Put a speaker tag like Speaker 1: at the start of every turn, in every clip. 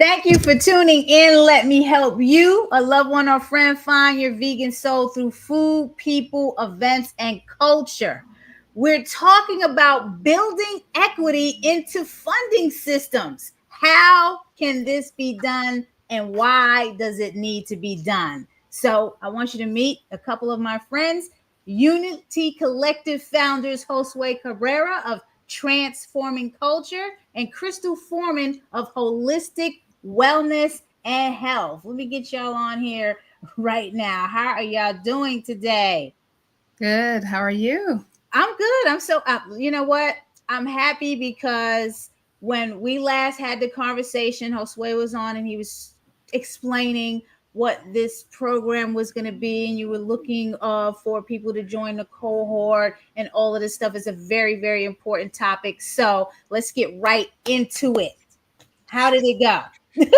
Speaker 1: Thank you for tuning in. Let me help you, a loved one or friend, find your vegan soul through food, people, events, and culture. We're talking about building equity into funding systems. How can this be done, and why does it need to be done? So, I want you to meet a couple of my friends, Unity Collective founders Josue Cabrera of Transforming Culture and Crystal Forman of Holistic Wellness and Health. Let me get y'all on here right now. How are y'all doing today?
Speaker 2: Good. How are you?
Speaker 1: I'm good. I'm so you know what? I'm happy because when we last had the conversation, Josue was on and he was explaining what this program was going to be, and you were looking for people to join the cohort, and all of this stuff is a very, very important topic. So let's get right into it. How did it go?
Speaker 2: It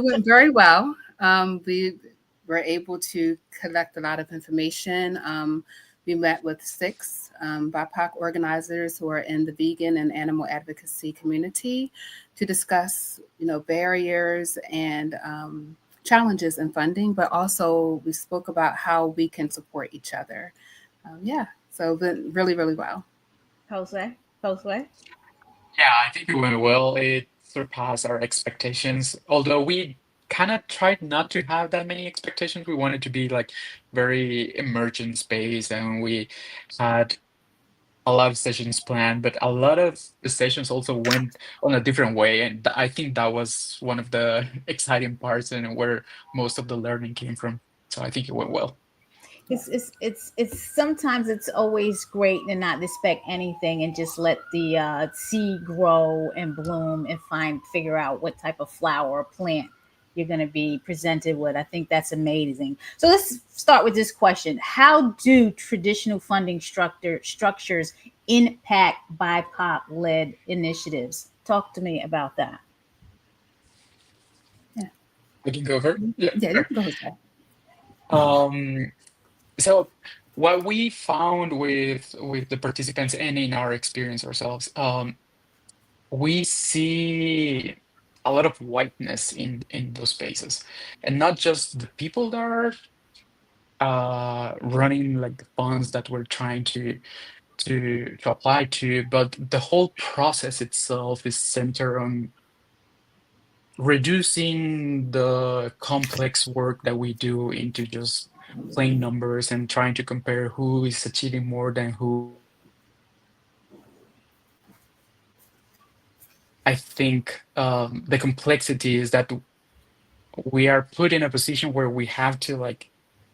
Speaker 2: went very well. We were able to collect a lot of information. We met with six BIPOC organizers who are in the vegan and animal advocacy community to discuss, barriers and challenges in funding, but also we spoke about how we can support each other. So it went really, really well.
Speaker 1: Jose, Josue.
Speaker 3: Yeah, I think it went well. It surpassed our expectations. Although we kind of tried not to have that many expectations. We wanted to be like very emergent space, and we had a lot of sessions planned, but a lot of the sessions also went on a different way. And I think that was one of the exciting parts and where most of the learning came from. So I think it went well.
Speaker 1: It's sometimes it's always great to not expect anything and just let the seed grow and bloom and figure out what type of flower or plant you're going to be presented with. I think that's amazing. So let's start with this question: how do traditional funding structures impact BIPOC led initiatives? Talk to me about that.
Speaker 2: Yeah.
Speaker 3: I can go over. Yeah,
Speaker 2: Yeah, you
Speaker 3: sure.
Speaker 2: can go ahead.
Speaker 3: Um, So what we found with the participants and in our experience ourselves, we see a lot of whiteness in those spaces, and not just the people that are running like the funds that we're trying to apply to, but the whole process itself is centered on reducing the complex work that we do into just plain numbers and trying to compare who is achieving more than who. I think the complexity is that we are put in a position where we have to like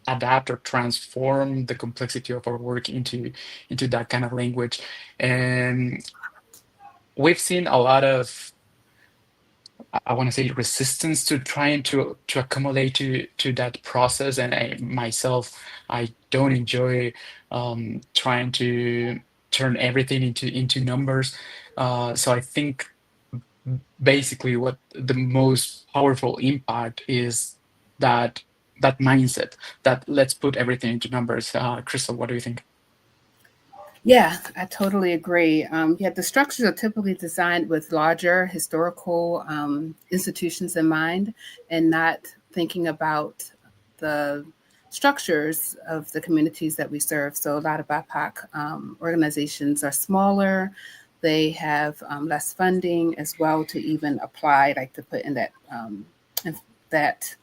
Speaker 3: adapt or transform the complexity of our work into that kind of language. And we've seen a lot of, I want to say, resistance to trying to accommodate to that process. And I myself, I don't enjoy trying to turn everything into numbers. So I think basically what the most powerful impact is that that mindset that let's put everything into numbers. Crystal, what do you think?
Speaker 2: Yeah, I totally agree. The structures are typically designed with larger historical institutions in mind and not thinking about the structures of the communities that we serve. So a lot of BIPOC organizations are smaller. They have less funding as well to even apply, like to put in that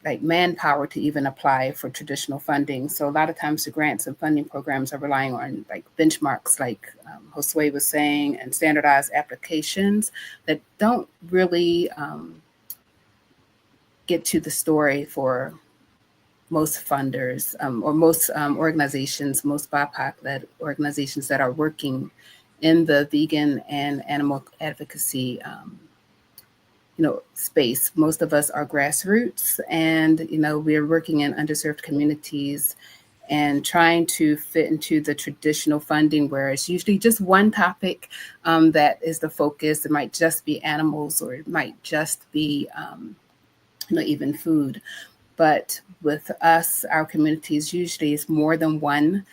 Speaker 2: like manpower to even apply for traditional funding. So a lot of times the grants and funding programs are relying on like benchmarks, like Josue was saying, and standardized applications that don't really get to the story for most funders or most organizations, most BIPOC-led organizations that are working in the vegan and animal advocacy space. Most of us are grassroots, and we're working in underserved communities and trying to fit into the traditional funding where it's usually just one topic that is the focus. It might just be animals, or it might just be even food. But with us, our communities usually is more than one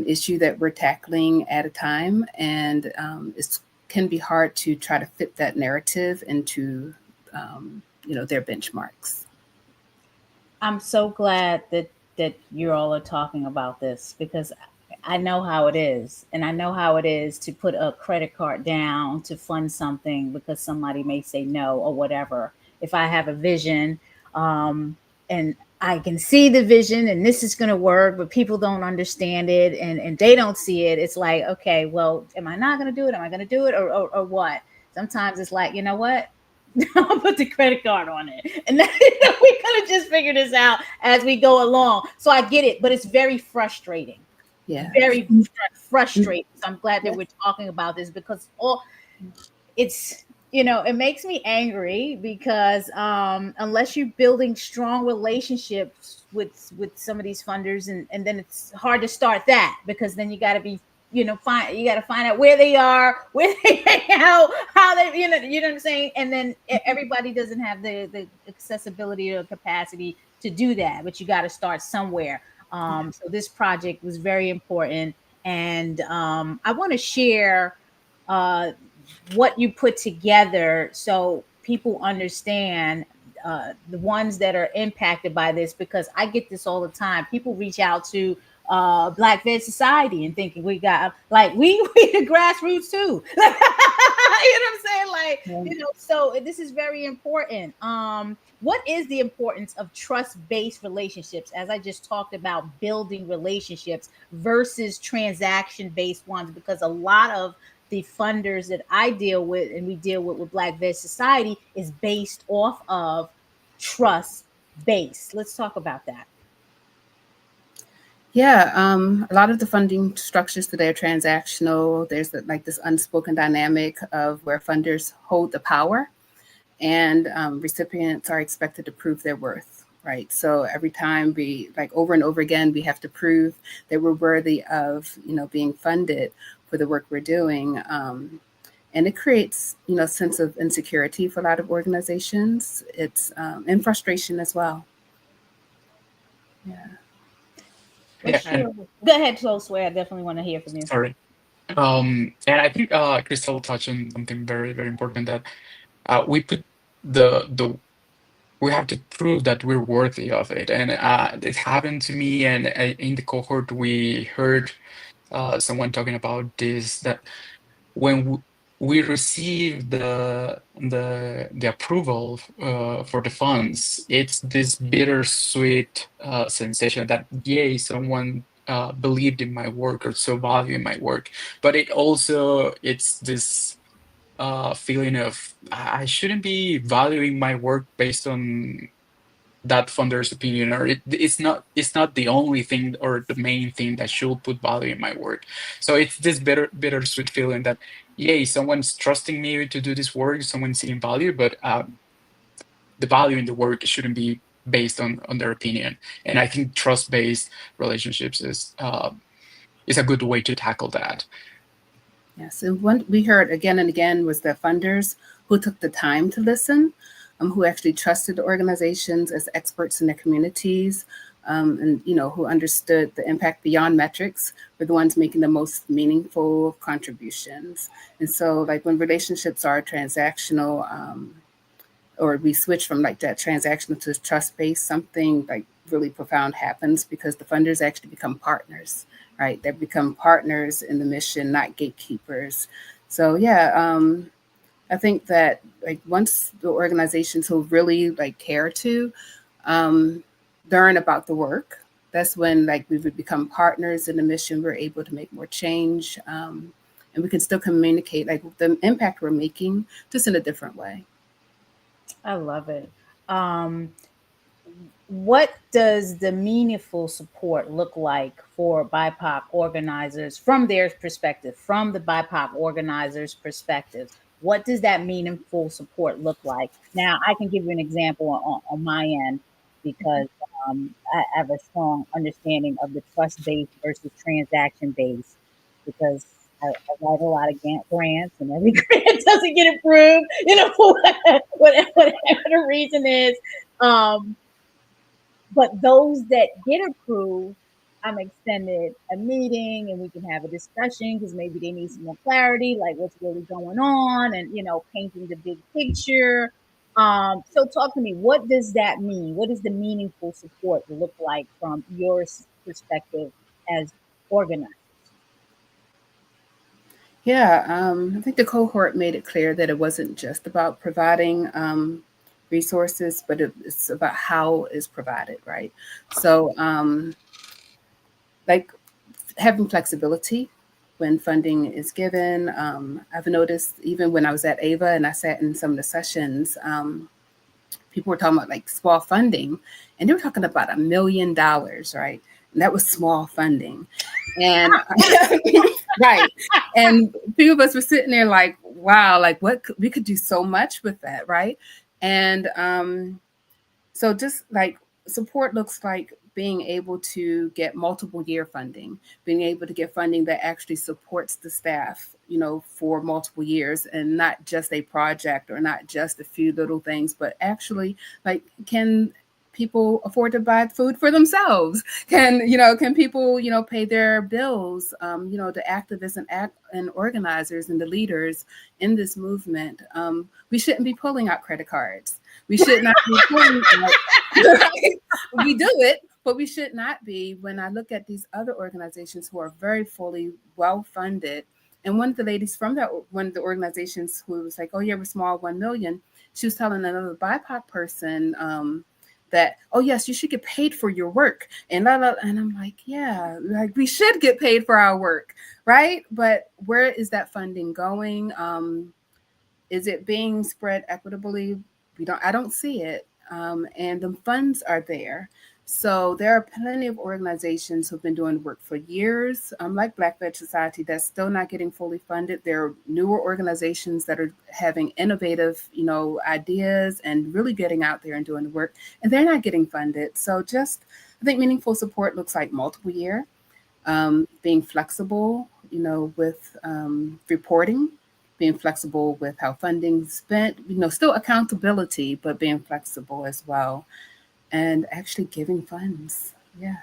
Speaker 2: issue that we're tackling at a time, and it's can be hard to try to fit that narrative into, their benchmarks.
Speaker 1: I'm so glad that you all are talking about this, because I know how it is, and I know how it is to put a credit card down to fund something because somebody may say no or whatever. If I have a vision, and I can see the vision and this is going to work, but people don't understand it, and they don't see it. It's like, okay, well, am I not going to do it? Am I going to do it, or what? Sometimes it's like, you know what? I'll put the credit card on it. And then, we're going to just figure this out as we go along. So I get it, but it's very frustrating.
Speaker 2: Yeah.
Speaker 1: Very frustrating. So I'm glad that we're talking about this, because it's, it makes me angry, because unless you're building strong relationships with some of these funders, and then it's hard to start that, because then you got to be, you got to find out where they are, where they hang out, how they, you know what I'm saying? And then everybody doesn't have the accessibility or capacity to do that, but you got to start somewhere. So this project was very important. And I want to share what you put together so people understand, the ones that are impacted by this, because I get this all the time. People reach out to Black Fed Society and thinking we got, like, we the grassroots too. You know what I'm saying? Like, so this is very important. What is the importance of trust-based relationships, as I just talked about, building relationships versus transaction-based ones? Because a lot of the funders that I deal with, and we deal with Black Vet Society, is based off of trust based. Let's talk about that.
Speaker 2: Yeah, a lot of the funding structures today are transactional. There's like this unspoken dynamic of where funders hold the power, and recipients are expected to prove their worth, right? So every time we, like, over and over again, we have to prove that we're worthy of, being funded for the work we're doing. And it creates, a sense of insecurity for a lot of organizations. It's and frustration as well. Yeah.
Speaker 3: Yeah,
Speaker 1: Sure. Go ahead, Josue. I definitely want to hear from you.
Speaker 3: sorry. And I think Crystal touched on something very, very important, that we put the we have to prove that we're worthy of it. And it happened to me, and in the cohort we heard someone talking about this, that when we receive the approval for the funds, it's this bittersweet sensation that, yay, someone believed in my work or so valued my work. But it's this feeling of, I shouldn't be valuing my work based on that funder's opinion, or it's not the only thing or the main thing that should put value in my work. So it's this bittersweet feeling that, yay, someone's trusting me to do this work, someone's seeing value, but the value in the work shouldn't be based on their opinion. And I think trust-based relationships is a good way to tackle that.
Speaker 2: Yes, and what we heard again and again was the funders who took the time to listen, who actually trusted the organizations as experts in their communities, and who understood the impact beyond metrics, were the ones making the most meaningful contributions. And so, like, when relationships are transactional, or we switch from like that transactional to trust-based, something like really profound happens, because the funders actually become partners, right? They become partners in the mission, not gatekeepers. So yeah, I think that, like, once the organizations who really like care to learn about the work, that's when, like, we would become partners in the mission. We're able to make more change, and we can still communicate like the impact we're making, just in a different way.
Speaker 1: I love it. What does the meaningful support look like for BIPOC organizers from their perspective, from the BIPOC organizers' perspective? What does that meaningful support look like? Now, I can give you an example on my end, because I have a strong understanding of the trust-based versus transaction-based, because I write a lot of grants, and every grant doesn't get approved, for whatever the reason is. But those that get approved, I'm extended a meeting and we can have a discussion because maybe they need some more clarity, like what's really going on, and painting the big picture. So talk to me. What does that mean? What does the meaningful support look like from your perspective as organizer?
Speaker 2: Yeah, I think the cohort made it clear that it wasn't just about providing resources, but it's about how it's provided, right? So, like having flexibility when funding is given. I've noticed even when I was at AVA and I sat in some of the sessions, people were talking about like small funding, and they were talking about $1 million, right? And that was small funding, and right. And a few of us were sitting there like, wow, like we could do so much with that, right? And so just like support looks like being able to get multiple year funding, being able to get funding that actually supports the staff, for multiple years and not just a project or not just a few little things, but actually like can people afford to buy food for themselves? Can people, pay their bills? The activists and organizers and the leaders in this movement, we shouldn't be pulling out credit cards. We should not be pulling out. We do it, but we should not be. When I look at these other organizations who are very fully well funded, and one of the ladies from one of the organizations who was like, "Oh yeah, we're small, 1 million," she was telling another BIPOC person that, "Oh yes, you should get paid for your work," and and I'm like, yeah, like we should get paid for our work, right? But where is that funding going? Is it being spread equitably? I don't see it. And the funds are there. So there are plenty of organizations who've been doing work for years, like Black Veg Society, that's still not getting fully funded. There are newer organizations that are having innovative, ideas and really getting out there and doing the work, and they're not getting funded. So I think meaningful support looks like multiple year, being flexible, with reporting, being flexible with how funding's spent, still accountability, but being flexible as well, and actually giving funds. Yeah.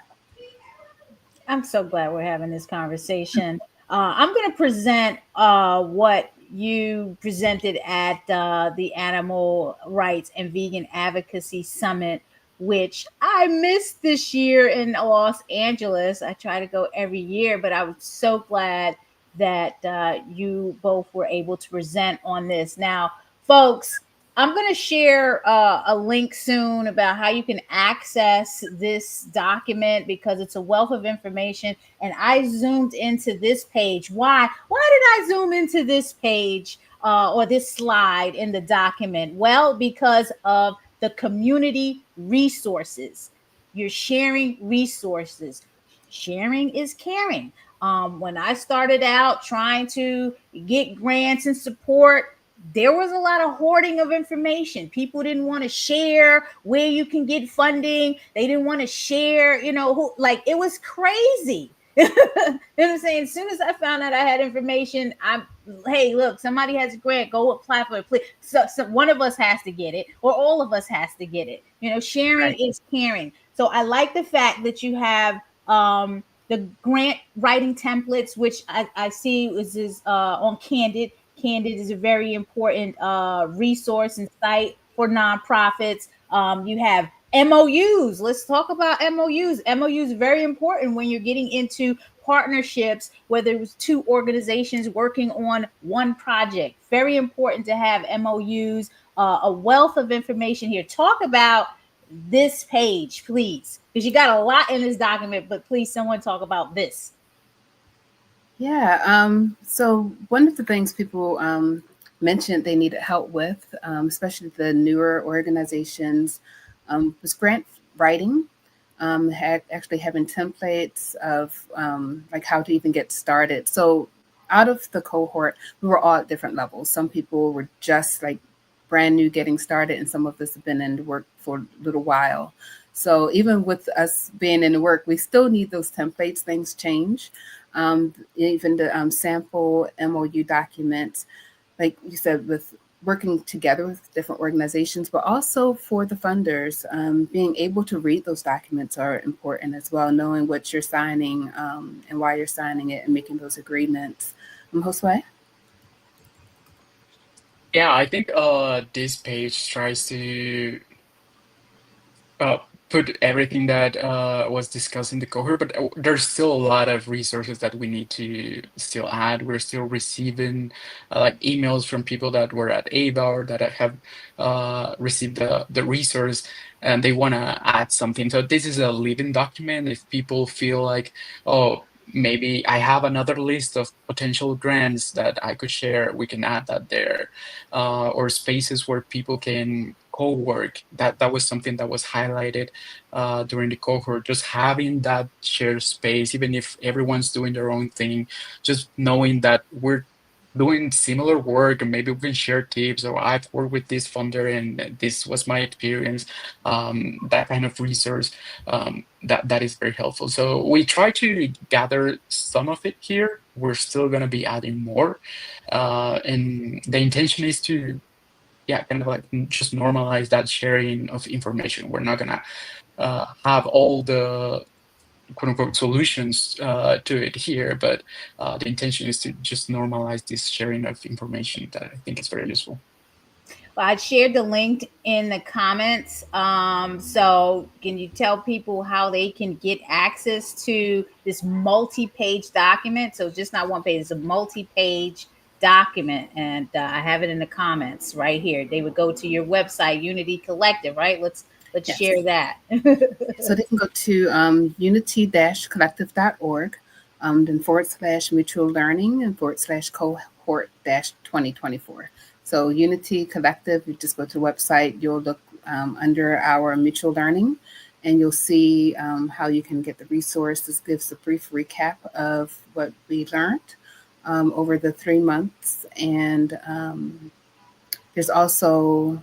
Speaker 1: I'm so glad we're having this conversation. I'm going to present what you presented at the Animal Rights and Vegan Advocacy Summit, which I missed this year in Los Angeles. I try to go every year, but I was so glad that you both were able to present on this. Now, folks, I'm going to share a link soon about how you can access this document because it's a wealth of information. And I zoomed into this page. Why? Why did I zoom into this page or this slide in the document? Well, because of the community resources. You're sharing resources. Sharing is caring. When I started out trying to get grants and support, there was a lot of hoarding of information. People didn't want to share where you can get funding. They didn't want to share, who, like it was crazy. You know what I'm saying? As soon as I found out I had information, hey, look, somebody has a grant, go apply for it, please. So one of us has to get it, or all of us has to get it. Sharing
Speaker 2: Right.
Speaker 1: is caring. So I like the fact that you have the grant writing templates, which I see is on Candid. Candid is a very important resource and site for nonprofits. You have MOUs. Let's talk about MOUs. MOUs are very important when you're getting into partnerships, whether it was two organizations working on one project. Very important to have MOUs, a wealth of information here. Talk about this page, please, because you got a lot in this document, but please, someone talk about this.
Speaker 2: Yeah. So one of the things people mentioned they needed help with, especially the newer organizations, was grant writing. Actually having templates of like how to even get started. So out of the cohort, we were all at different levels. Some people were just like brand new getting started, and some of us have been in the work for a little while. So even with us being in the work, we still need those templates. Things change. Even the sample MOU documents, like you said, with working together with different organizations, but also for the funders, being able to read those documents are important as well, knowing what you're signing and why you're signing it and making those agreements. Josue?
Speaker 3: Yeah, I think this page tries to uh, put everything that was discussed in the cohort, but there's still a lot of resources that we need to still add. We're still receiving like emails from people that were at AVA or that have received the resource and they want to add something. So this is a living document. If people feel like, oh, maybe I have another list of potential grants that I could share, we can add that there. Or spaces where people can co-work. That was something that was highlighted during the cohort. Just having that shared space, even if everyone's doing their own thing, just knowing that we're doing similar work and maybe we can share tips, or I've worked with this funder and this was my experience. That kind of resource, that is very helpful. So we try to gather some of it here. We're still going to be adding more, and the intention is to, yeah, kind of like just normalize that sharing of information. We're not gonna have all the quote unquote solutions to it here, but the intention is to just normalize this sharing of information that I think is very useful.
Speaker 1: Well, I shared the link in the comments. So can you tell people how they can get access to this multi-page document? So just not one page, it's a multi-page document. And I have it in the comments right here. They would go to your website, Unity Collective, right? Let's
Speaker 2: Yes.
Speaker 1: share that.
Speaker 2: So they can go to unity-collective.org, then /mutual learning and /cohort-2024. So Unity Collective, you just go to the website, you'll look under our mutual learning, and you'll see how you can get the resource. This gives a brief recap of what we learned over the 3 months. And there's also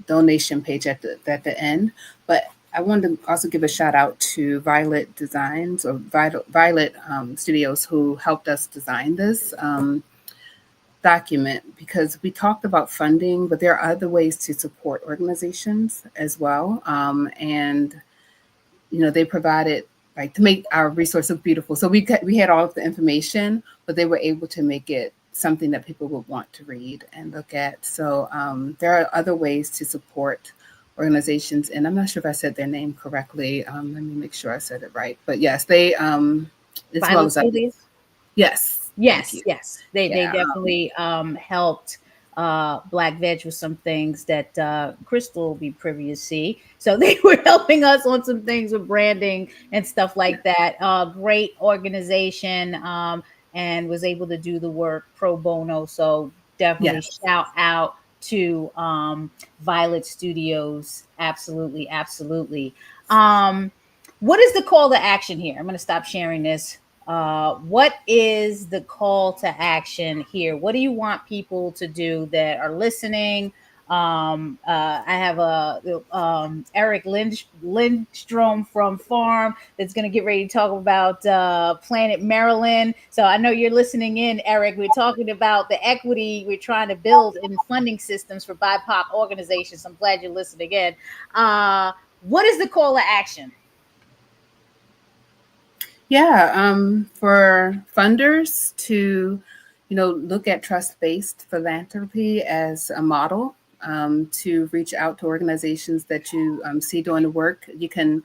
Speaker 2: donation page at the end. But I wanted to also give a shout out to Violet Designs or Violet Studios, who helped us design this document, because we talked about funding, but there are other ways to support organizations as well. And they provided, like, to make our resource look beautiful. So we had all of the information, but they were able to make it something that people would want to read and look at. So there are other ways to support organizations, and I'm not sure if I said their name correctly. Let me make sure I said it right. But yes, they as well as yes,
Speaker 1: Yes. They definitely helped Black Veg with some things that Crystal will be privy to see. So they were helping us on some things with branding and stuff like that. Great organization, and was able to do the work pro bono. So definitely shout out to Violet Studios. Absolutely. What is the call to action here? I'm going to stop sharing this. What is the call to action here? What do you want people to do that are listening? I have Eric Lindstrom from Farm that's going to get ready to talk about Planet Maryland. So I know you're listening in, Eric. We're talking about the equity we're trying to build in funding systems for BIPOC organizations. I'm glad you're listening in. What is the call to action?
Speaker 2: Yeah, for funders to, look at trust-based philanthropy as a model, to reach out to organizations that you see doing the work. You can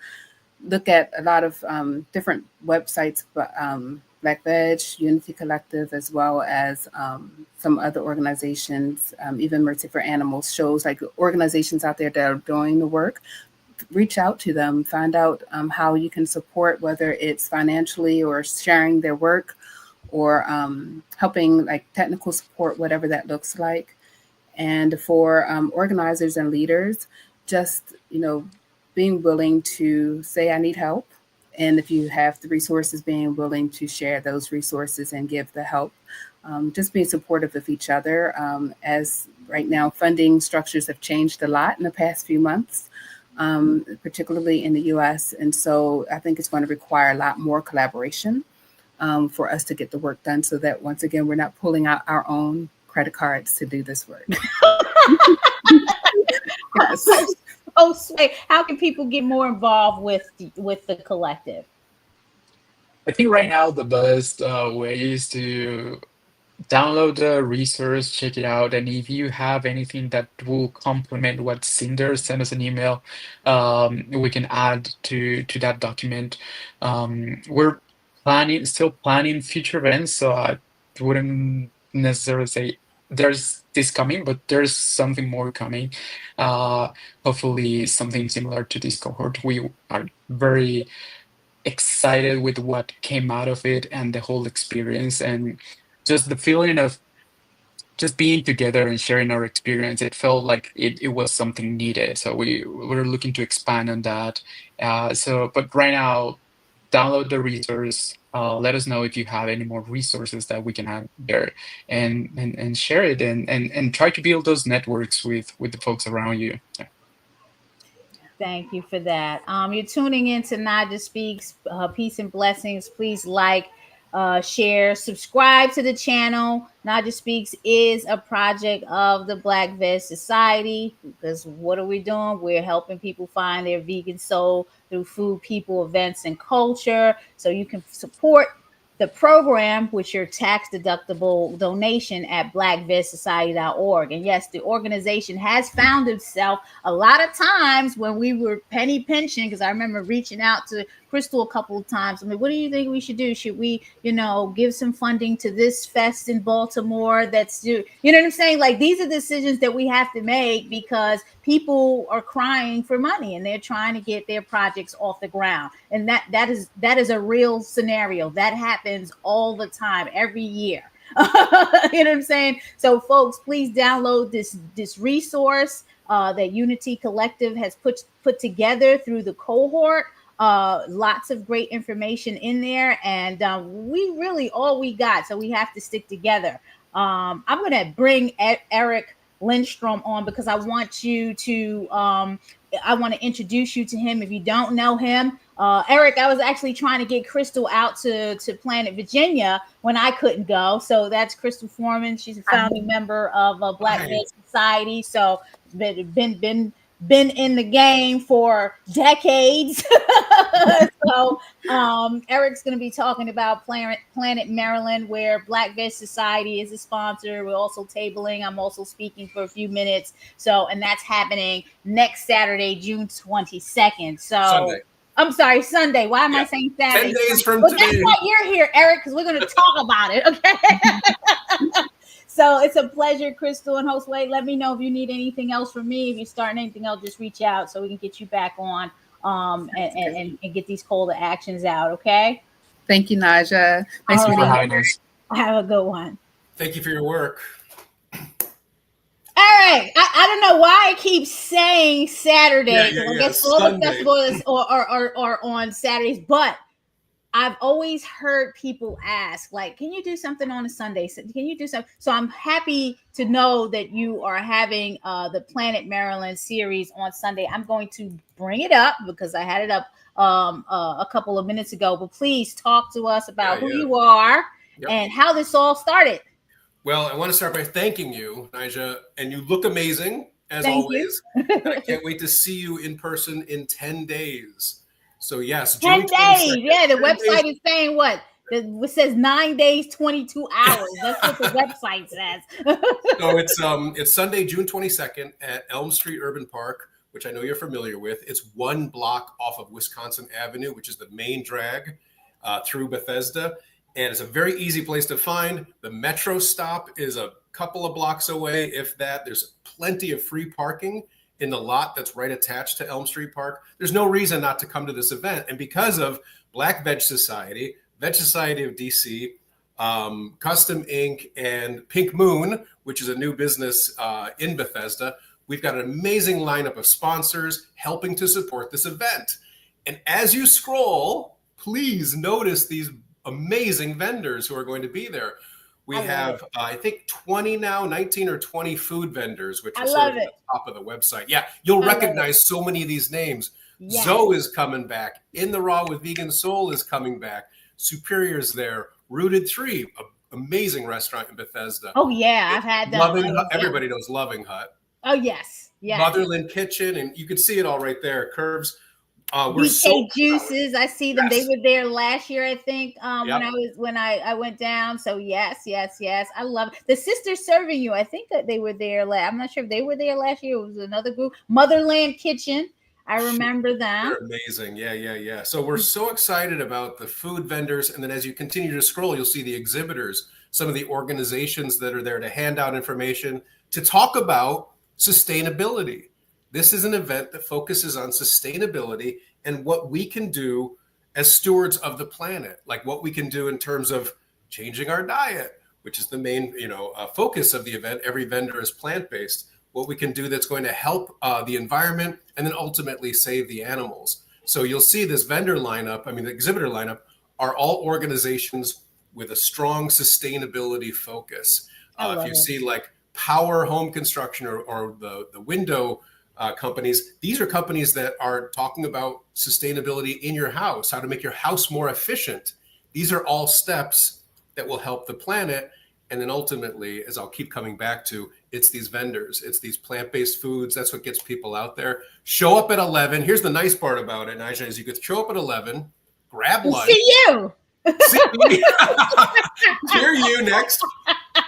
Speaker 2: look at a lot of different websites, but Black Veg, Unity Collective, as well as some other organizations, even Mercy for Animals shows, like organizations out there that are doing the work. Reach out to them, find out how you can support, whether it's financially or sharing their work, or helping, like technical support, whatever that looks like. And for organizers and leaders, just being willing to say, I need help. And if you have the resources, being willing to share those resources and give the help. Just being supportive of each other, as right now funding structures have changed a lot in the past few months. Particularly in the US. And so I think it's going to require a lot more collaboration for us to get the work done, so that once again, we're not pulling out our own credit cards to do this work. Yes.
Speaker 1: Josue, how can people get more involved with the collective?
Speaker 3: I think right now the best way is to download the resource, check it out, and if you have anything that will complement what's in there, send us an email. We can add to that document. We're still planning future events, so I wouldn't necessarily say there's this coming, but there's something more coming. Uh, Hopefully something similar to this cohort. We are very excited with what came out of it and the whole experience, and just the feeling of just being together and sharing our experience. It felt like it was something needed, so we're looking to expand on that. But right now, download the resource. Let us know if you have any more resources that we can add there, and share it, and try to build those networks with the folks around you. Yeah.
Speaker 1: Thank you for that. You're tuning in to Naijha Speaks. Peace and blessings. Please like, share, subscribe to the channel. Naijha Speaks is a project of the Black Veg Society, because what are we doing? We're helping people find their vegan soul through food, people, events, and culture. So you can support the program with your tax deductible donation at blackvegsociety.org. And yes, the organization has found itself a lot of times when we were penny pinching, because I remember reaching out to Crystal a couple of times. I mean, what do you think we should do? Should we, give some funding to this fest in Baltimore? That's you know what I'm saying? Like, these are decisions that we have to make because people are crying for money and they're trying to get their projects off the ground. And that is a real scenario that happens all the time, every year. You know what I'm saying? So folks, please download this resource that Unity Collective has put together through the cohort. Lots of great information in there, and we really all we got, so we have to stick together. I'm gonna bring Eric Lindstrom on because I want to introduce you to him if you don't know him. Eric, I was actually trying to get Crystal out to Planet Virginia when I couldn't go. So that's Crystal Forman. She's a founding member of Black Veg Society. So been in the game for decades. So Eric's going to be talking about Planet Maryland, where Black Veg Society is a sponsor. We're also tabling. I'm also speaking for a few minutes. So, and that's happening next Saturday, June 22nd. So
Speaker 4: Sunday.
Speaker 1: I'm sorry, Sunday. Why am I saying Saturday?
Speaker 4: 10 days from
Speaker 1: well,
Speaker 4: today.
Speaker 1: That's why you're here, Eric, because we're going to talk about it. Okay. So it's a pleasure, Crystal and Josue. Let me know if you need anything else from me. If you're starting anything else, just reach out so we can get you back on and get these call to actions out. Okay.
Speaker 2: Thank you, Naijha.
Speaker 3: Thanks for having us.
Speaker 1: Have a good one.
Speaker 4: Thank you for your work.
Speaker 1: All right. I don't know why I keep saying Saturday.
Speaker 4: Yeah.
Speaker 1: I guess all the festivals are on Saturdays, but I've always heard people ask, like, can you do something on a Sunday? Can you do something? So I'm happy to know that you are having the Planet Maryland series on Sunday. I'm going to bring it up because I had it up a couple of minutes ago. But please talk to us about who you are and how this all started.
Speaker 4: Well, I want to start by thanking you, Naijha, and you look amazing as always. And I can't wait to see you in person in 10 days. So yes,
Speaker 1: 10 days. Yeah, the website is saying what? It says 9 days, 22 hours. That's what the website says.
Speaker 4: So it's Sunday, June 22nd at Elm Street Urban Park, which I know you're familiar with. It's 1 block off of Wisconsin Avenue, which is the main drag through Bethesda. And it's a very easy place to find. The metro stop is a couple of blocks away, if that. There's plenty of free parking in the lot that's right attached to Elm Street Park. There's no reason not to come to this event. And because of Black Veg Society, Veg Society of DC, Custom Ink, and Pink Moon, which is a new business in Bethesda, we've got an amazing lineup of sponsors helping to support this event. And as you scroll, please notice these amazing vendors who are going to be there. We have, I think, 20 now, 19 or 20 food vendors, which are sort of at the top of the website. Yeah, you'll recognize so many of these names. Yes. Zoe is coming back. In the Raw with Vegan Soul is coming back. Superior's there. Rooted 3, a amazing restaurant in Bethesda.
Speaker 1: Oh yeah, I've had them.
Speaker 4: Everybody knows Loving Hut.
Speaker 1: Oh yes, yes.
Speaker 4: Motherland Kitchen, and you can see it all right there. Curves. We're
Speaker 1: BK
Speaker 4: so
Speaker 1: Juices, I see them.
Speaker 4: Yes.
Speaker 1: They were there last year, I think.
Speaker 4: Yep.
Speaker 1: When I went down. So yes. I love it. The Sisters Serving You. I think that they were there. I'm not sure if they were there last year. It was another group. Motherland Kitchen. I remember them.
Speaker 4: They're amazing. Yeah. So we're so excited about the food vendors, and then as you continue to scroll, you'll see the exhibitors, some of the organizations that are there to hand out information, to talk about sustainability. This is an event that focuses on sustainability and what we can do as stewards of the planet, like what we can do in terms of changing our diet, which is the main, focus of the event. Every vendor is plant-based. What we can do that's going to help the environment and then ultimately save the animals. So you'll see this vendor lineup, the exhibitor lineup, are all organizations with a strong sustainability focus. If you see like Power Home Construction or the window companies, these are companies that are talking about sustainability in your house, how to make your house more efficient. These are all steps that will help the planet. And then ultimately, as I'll keep coming back to, it's these vendors, it's these plant-based foods. That's what gets people out there. Show up at 11. Here's the nice part about it, Naijha, is you could show up at 11, grab lunch.
Speaker 1: See you.
Speaker 4: See me. Hear you next.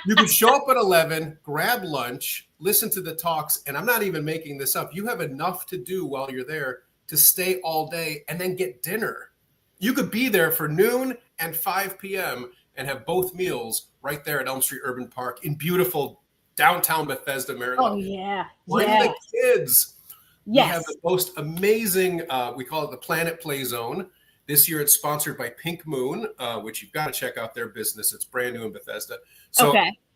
Speaker 4: You can show up at 11, grab lunch, listen to the talks, and I'm not even making this up. You have enough to do while you're there to stay all day and then get dinner. You could be there for noon and 5 p.m. and have both meals right there at Elm Street Urban Park in beautiful downtown Bethesda, Maryland.
Speaker 1: Oh, yeah.
Speaker 4: Bring the kids.
Speaker 1: Yes.
Speaker 4: We have the most amazing, we call it the Planet Play Zone. This year it's sponsored by Pink Moon, which you've got to check out their business. It's brand new in Bethesda. So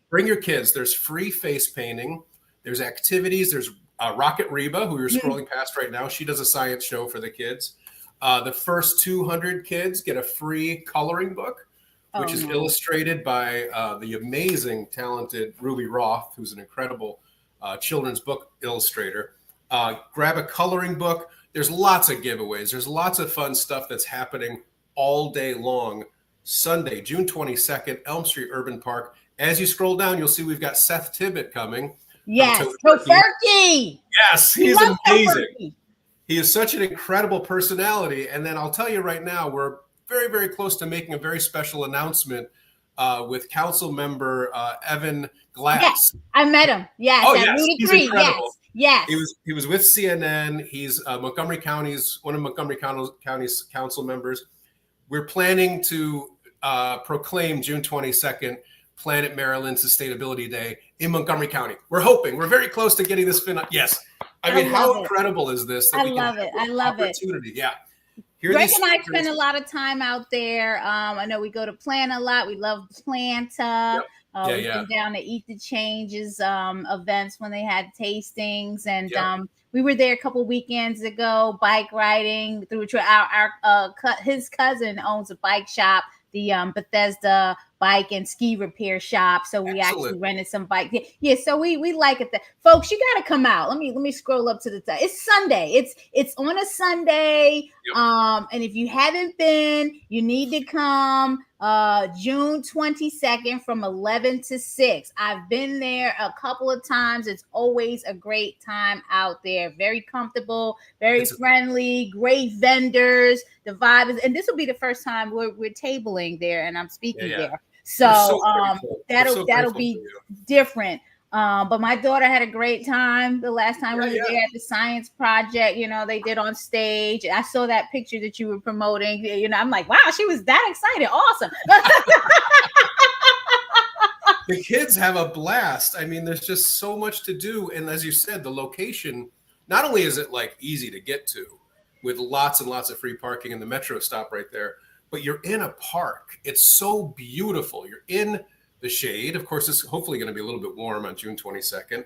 Speaker 4: bring your kids. There's free face painting. There's activities. There's Rocket Reba, who you're scrolling past right now. She does a science show for the kids. The first 200 kids get a free coloring book, which is illustrated by the amazing, talented Ruby Roth, who's an incredible children's book illustrator. Grab a coloring book. There's lots of giveaways. There's lots of fun stuff that's happening all day long. Sunday, June 22nd, Elm Street Urban Park. As you scroll down, you'll see we've got Seth Tibbett coming.
Speaker 1: Yes, Tofurkey.
Speaker 4: Yes, he's amazing. He is such an incredible personality. And then I'll tell you right now, we're very, very close to making a very special announcement with Council Member Evan Glass.
Speaker 1: Yes, I met him. Yes,
Speaker 4: oh,
Speaker 1: at
Speaker 4: yes,
Speaker 1: Rudy
Speaker 4: he's
Speaker 1: 3.
Speaker 4: incredible.
Speaker 1: Yes.
Speaker 4: He was with CNN. He's Montgomery County's one of Montgomery County's council members. We're planning to proclaim June 22nd Planet Maryland Sustainability Day in Montgomery County. We're hoping. We're very close to getting this yes. I mean, how incredible is this? That
Speaker 1: I love it. I love it.
Speaker 4: Yeah.
Speaker 1: Greg and I spend a lot of time out there. I know we go to Planta a lot. We love Planta. We've been down to Eat the Changes events when they had tastings, and we were there a couple weekends ago, bike riding through. His cousin owns a bike shop, the Bethesda Bike and Ski Repair Shop. So we actually rented some bikes. Yeah, so we like it. Folks, you got to come out. Let me scroll up to the top. It's Sunday. It's on a Sunday. And if you haven't been, you need to come. June 22nd from 11 to 6. I've been there a couple of times. It's always a great time out there. Very comfortable, very friendly, great vendors. The vibe is, and this will be the first time we're tabling there, and I'm speaking there. So that'll be different. But my daughter had a great time the last time we were there at the science project, they did on stage. I saw that picture that you were promoting, I'm like, wow, she was that excited. Awesome.
Speaker 4: The kids have a blast. I mean, there's just so much to do. And as you said, the location, not only is it like easy to get to with lots and lots of free parking and the metro stop right there, but you're in a park. It's so beautiful. You're in the shade. Of course, it's hopefully going to be a little bit warm on June 22nd.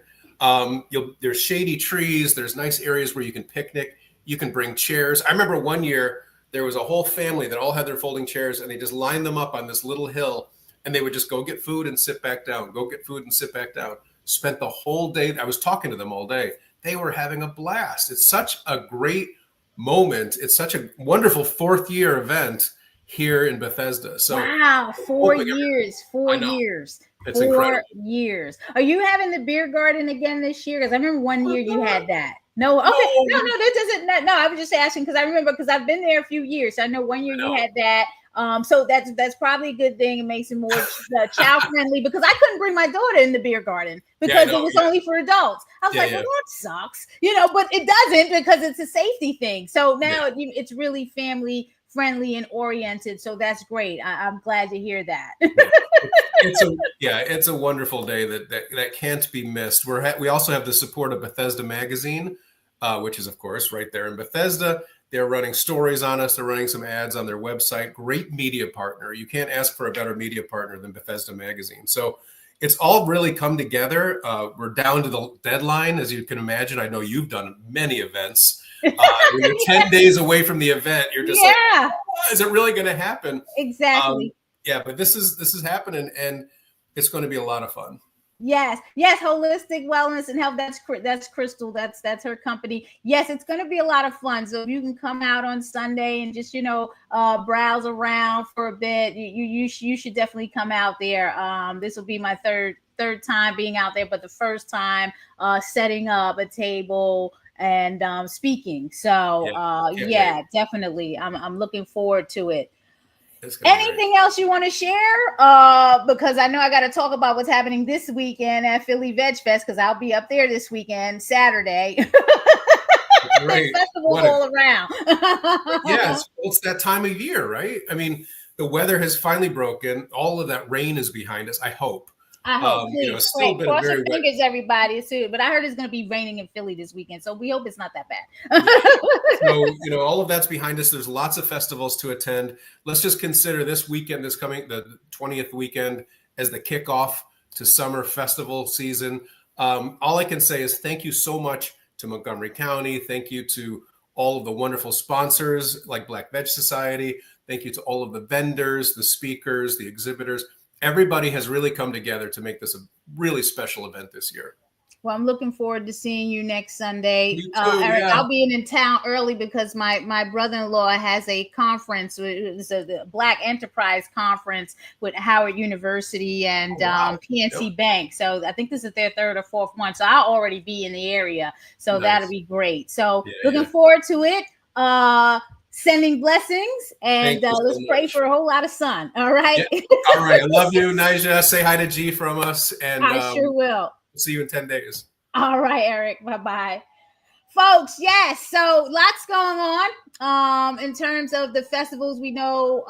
Speaker 4: There's shady trees. There's nice areas where you can picnic. You can bring chairs. I remember one year there was a whole family that all had their folding chairs, and they just lined them up on this little hill, and they would just go get food and sit back down, go get food and sit back down. Spent the whole day. I was talking to them all day. They were having a blast. It's such a great moment. It's such a wonderful fourth year event. here in Bethesda. So
Speaker 1: wow, 4 years,
Speaker 4: I know. It's
Speaker 1: 4
Speaker 4: incredible.
Speaker 1: years. Are you having the beer garden again this year? Because I remember one year you had that. No, okay, no, that doesn't. No, I was just asking because I remember because I've been there a few years. So I know one year you had that. So that's probably a good thing. It makes it more child friendly because I couldn't bring my daughter in the beer garden because it was only for adults. I was like, well, that sucks, but it doesn't because it's a safety thing. So now it's really family friendly and oriented. So that's great. I'm glad to hear that.
Speaker 4: It's a wonderful day that can't be missed. We also have the support of Bethesda Magazine, which is of course right there in Bethesda. They're running stories on us. They're running some ads on their website. Great media partner. You can't ask for a better media partner than Bethesda Magazine. So it's all really come together. We're down to the deadline, as you can imagine. I know you've done many events. When you're 10 days away from the event, you're just like, oh, is it really going to happen?
Speaker 1: Exactly.
Speaker 4: But this is happening, and it's going to be a lot of fun.
Speaker 1: Yes, holistic wellness and health. That's Crystal. That's her company. Yes, it's going to be a lot of fun. So if you can come out on Sunday and just browse around for a bit, you should definitely come out there. This will be my third time being out there, but the first time setting up a table and speaking. So definitely, I'm looking forward to it. Anything else you want to share? Because I know I got to talk about what's happening this weekend at Philly Veg Fest because I'll be up there this weekend, Saturday.
Speaker 4: Great.
Speaker 1: Festivals all around.
Speaker 4: It's that time of year, right? I mean, the weather has finally broken. All of that rain is behind us. I hope.
Speaker 1: It's still been cross your fingers, everybody. But I heard it's going to be raining in Philly this weekend, so we hope it's not that bad.
Speaker 4: So all of that's behind us. There's lots of festivals to attend. Let's just consider this weekend, the 20th weekend, as the kickoff to summer festival season. All I can say is thank you so much to Montgomery County. Thank you to all of the wonderful sponsors like Black Veg Society. Thank you to all of the vendors, the speakers, the exhibitors. Everybody has really come together to make this a really special event this year.
Speaker 1: Well, I'm looking forward to seeing you next Sunday. Eric, I'll be in town early because my brother-in-law has a conference. It's a Black Enterprise Conference with Howard University and PNC Bank. So I think this is their third or fourth one. So I'll already be in the area. So that'll be great. So looking forward to it. Sending blessings and let's pray for a whole lot of sun. All right.
Speaker 4: All right. I love you, Naijha. Say hi to G from us. And
Speaker 1: I sure will.
Speaker 4: See you in 10 days.
Speaker 1: All right, Eric. Bye-bye. Folks, yes. So lots going on in terms of the festivals. We know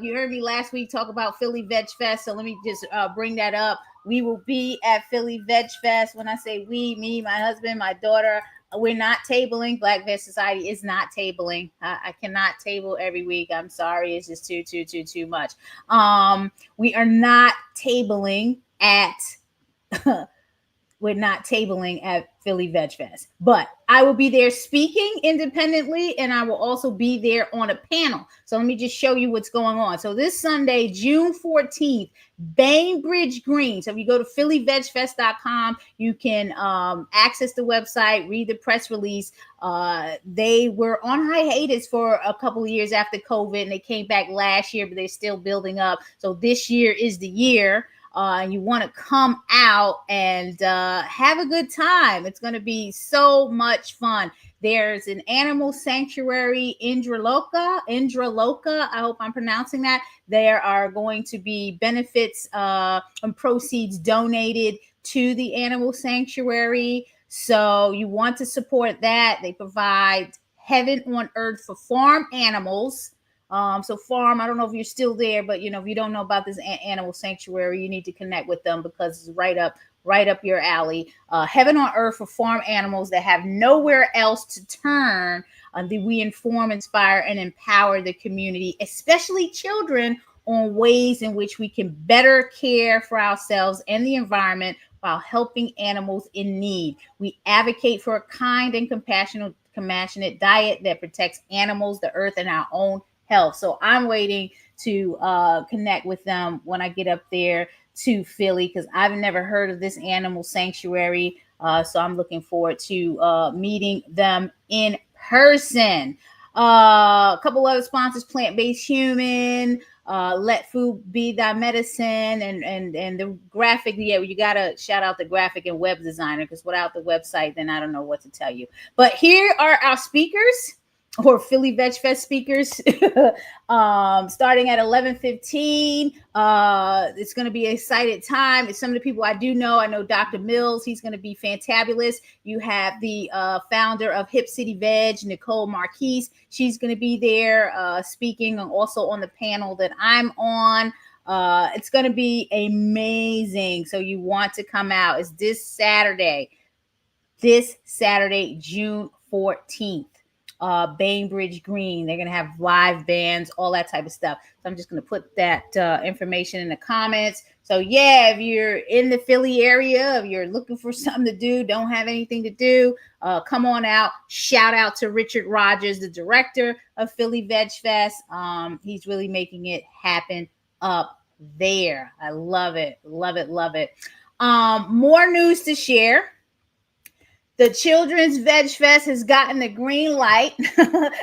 Speaker 1: you heard me last week talk about Philly Veg Fest. So let me just bring that up. We will be at Philly Veg Fest. When I say we, me, my husband, my daughter, we're not tabling. Black Veg Society is not tabling. I cannot table every week. I'm sorry. It's just too much. We are not tabling at we're not tabling at Philly Veg Fest, but I will be there speaking independently, and I will also be there on a panel. So let me just show you what's going on. So this Sunday, June 14th, Bainbridge Green. So if you go to phillyvegfest.com, you can access the website, read the press release. They were on hiatus for a couple of years after COVID, and they came back last year, but they're still building up. So this year is the year. And you want to come out and have a good time. It's going to be so much fun. There's an animal sanctuary, Indraloka. I hope I'm pronouncing that. There are going to be benefits and proceeds donated to the animal sanctuary. So you want to support that. They provide heaven on earth for farm animals. So farm, I don't know if you're still there, but if you don't know about this animal sanctuary, you need to connect with them because it's right up your alley. Heaven on earth for farm animals that have nowhere else to turn. We inform, inspire, and empower the community, especially children, on ways in which we can better care for ourselves and the environment while helping animals in need. We advocate for a kind and compassionate diet that protects animals, the earth, and our own health. So I'm waiting to connect with them when I get up there to Philly because I've never heard of this animal sanctuary. So I'm looking forward to meeting them in person. A couple other sponsors: Plant-Based Human, Let Food Be Thy Medicine, and the graphic. Yeah, you gotta shout out the graphic and web designer, because without the website, then I don't know what to tell you. But here are our speakers, or Philly Veg Fest speakers, starting at 11:15. It's going to be an excited time. It's some of the people I do know. I know Dr. Mills. He's going to be fantabulous. You have the founder of Hip City Veg, Nicole Marquise. She's going to be there speaking, and also on the panel that I'm on. It's going to be amazing. So you want to come out. It's this Saturday, June 14th. Bainbridge Green. They're going to have live bands, all that type of stuff. So I'm just going to put that information in the comments. So yeah, if you're in the Philly area, if you're looking for something to do, don't have anything to do, come on out. Shout out to Richard Rogers, the director of Philly Veg Fest. He's really making it happen up there. I love it. Love it. Love it. More news to share. The Children's Veg Fest has gotten the green light.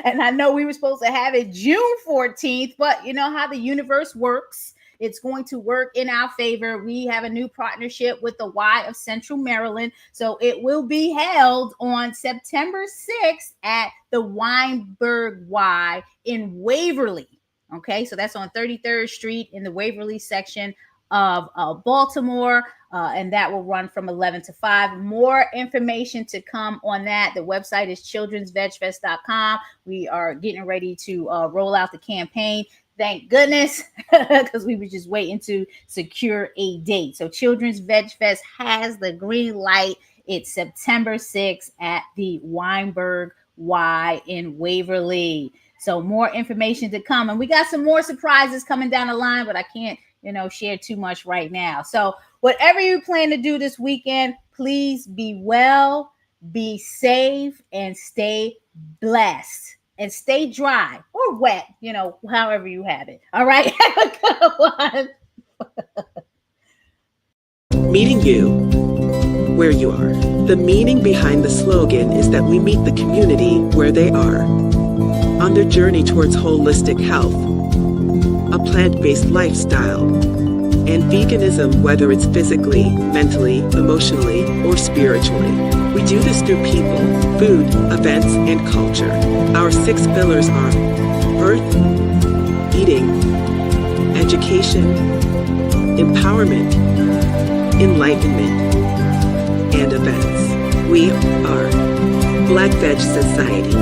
Speaker 1: And I know we were supposed to have it June 14th, but you know how the universe works. It's going to work in our favor. We have a new partnership with the Y of Central Maryland. So it will be held on September 6th at the Weinberg Y in Waverly. Okay, so that's on 33rd Street in the Waverly section of Baltimore. And that will run from 11 to 5. More information to come on that. The website is childrensvegfest.com. We are getting ready to roll out the campaign. Thank goodness, because we were just waiting to secure a date. So Children's Veg Fest has the green light. It's September 6th at the Weinberg Y in Waverly. So more information to come. And we got some more surprises coming down the line, but I can't, share too much right now. So whatever you plan to do this weekend, please be well, be safe, and stay blessed. And stay dry or wet, however you have it. All right. Have a good
Speaker 5: one. Meeting you where you are. The meaning behind the slogan is that we meet the community where they are on their journey towards holistic health, a plant-based lifestyle, and veganism, whether it's physically, mentally, emotionally, or spiritually. We do this through people, food, events, and culture. Our 6 pillars are birth, eating, education, empowerment, enlightenment, and events. We are Black Veg Society.